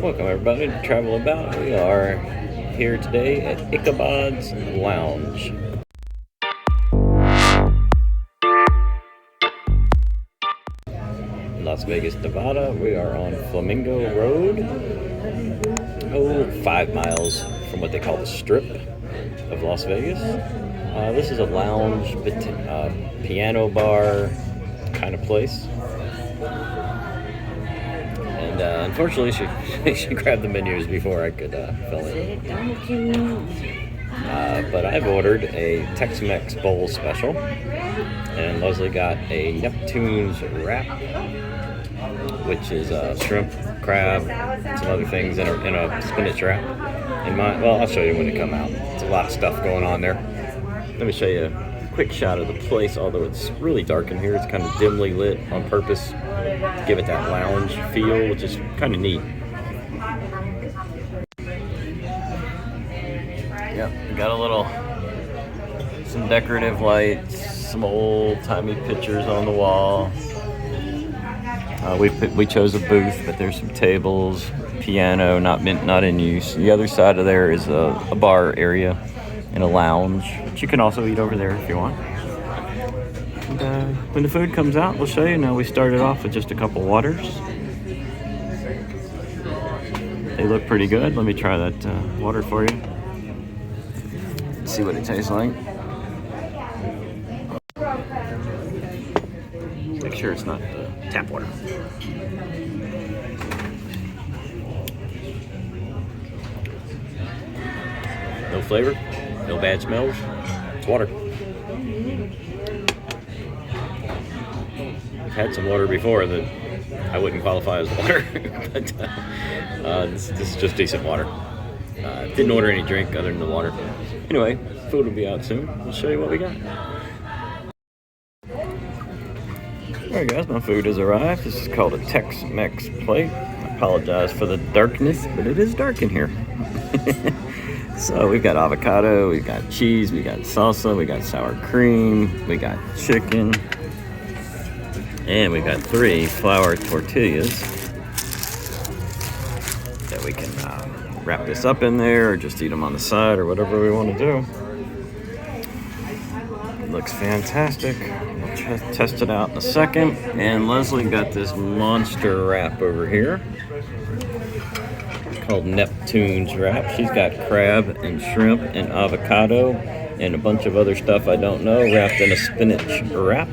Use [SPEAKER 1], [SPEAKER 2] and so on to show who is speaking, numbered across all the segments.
[SPEAKER 1] Welcome everybody to Travel About. We are here today at Ichabod's Lounge. Las Vegas, Nevada. We are on Flamingo Road. 5 miles from what they call the Strip of Las Vegas. This is a lounge, piano bar kind of place. And unfortunately, she grabbed the menus before I could fill in. But I've ordered a Tex-Mex bowl special, and Leslie got a Neptune's wrap, which is shrimp, crab, some other things in a spinach wrap. Well, I'll show you when they come out. It's a lot of stuff going on there. Let me show you a quick shot of the place, although it's really dark in here. It's kind of dimly lit on purpose to give it that lounge feel, which is kind of neat. Yeah, we got some decorative lights, some old-timey pictures on the wall. We chose a booth, but there's some tables, piano, not in use. The other side of there is a bar area and a lounge, but you can also eat over there if you want. And, when the food comes out, we'll show you. Now, we started off with just a couple waters. They look pretty good. Let me try that water for you. See what it tastes like. Make sure it's not tap water. No flavor, no bad smells. It's water. I've had some water before that I wouldn't qualify as water, but this is just decent water. Didn't order any drink other than the water. Anyway, food will be out soon. I'll show you what we got. Alright guys, my food has arrived. This is called a Tex-Mex plate. I apologize for the darkness, but it is dark in here. So we've got avocado, we've got cheese, we got salsa, we got sour cream, we got chicken, and we've got 3 flour tortillas that we can wrap this up in there or just eat them on the side or whatever we want to do. It looks fantastic. We'll test it out in a second. And Leslie got this monster wrap over here. It's called Neptune's wrap. She's got crab and shrimp and avocado and a bunch of other stuff I don't know wrapped in a spinach wrap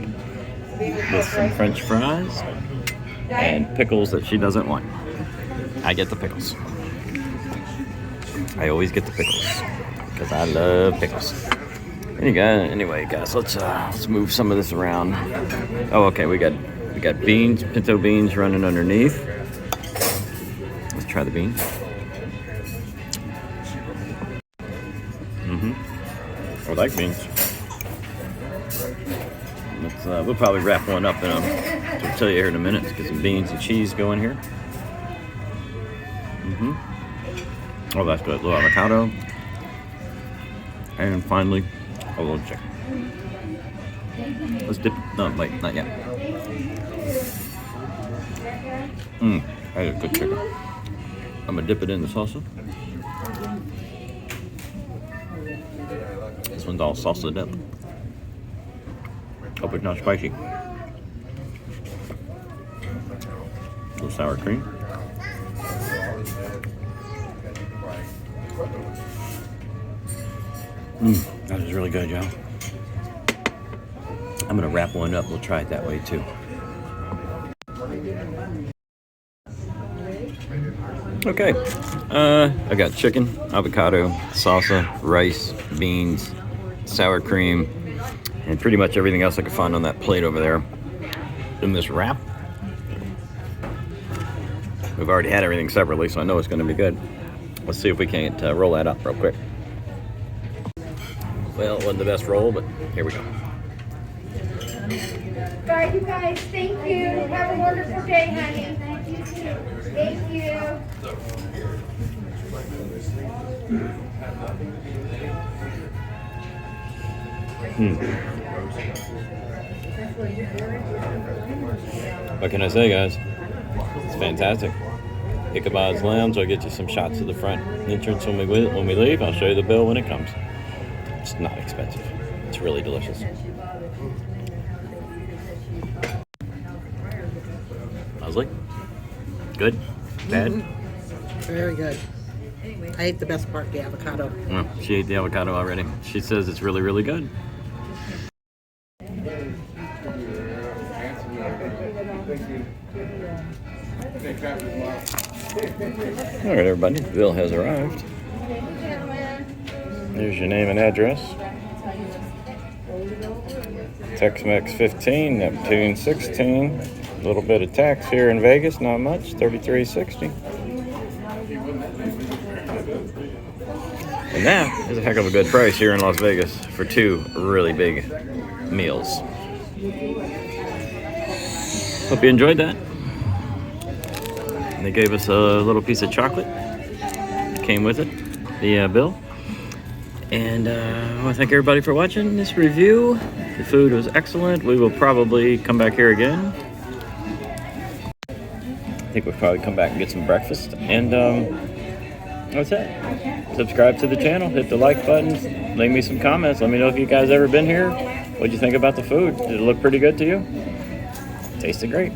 [SPEAKER 1] with some French fries and pickles that she doesn't want. I get the pickles. I always get the pickles because I love pickles. Anyway, guys, let's move some of this around. Oh, okay, we got beans, pinto beans running underneath. Let's try the beans. I like beans. We'll probably wrap one up in I'll tell you here in a minute. Let's get some beans and cheese going here. Oh, that's good. A little avocado. And finally, a little chicken. Let's dip. No, wait, not yet. That is good chicken. I'm going to dip it in the salsa. This one's all salsa dip. Hope it's not spicy. A little sour cream. That is really good, y'all. I'm gonna wrap one up. We'll try it that way too. Okay, I got chicken, avocado, salsa, rice, beans, sour cream, and pretty much everything else I could find on that plate over there. In this wrap. We've already had everything separately, so I know it's gonna be good. Let's see if we can't roll that up real quick. Well, it wasn't the best roll, but here we go.
[SPEAKER 2] All right, you guys, thank you. Have a wonderful day, honey. Thank you.
[SPEAKER 1] What can I say, guys? It's fantastic. Ichabod's Lounge. I'll get you some shots of the front entrance when we leave. I'll show you the bill when it comes. It's not expensive. It's really delicious. Leslie? Good? Bad?
[SPEAKER 3] Very good. I ate the best part, the avocado.
[SPEAKER 1] Oh, she ate the avocado already. She says it's really, really good. All right, everybody. The bill has arrived. Here's your name and address. Tex-Mex 15, Neptune 16. A little bit of tax here in Vegas, not much, $33.60. And that is a heck of a good price here in Las Vegas for 2 really big meals. Hope you enjoyed that. And they gave us a little piece of chocolate. Came with it, the bill. And I want to thank everybody for watching this review. The food was excellent. We will probably come back here again. I think we'll probably come back and get some breakfast. And that's it. Subscribe to the channel. Hit the like button. Leave me some comments. Let me know if you guys ever been here. What'd you think about the food? Did it look pretty good to you? Tasted great.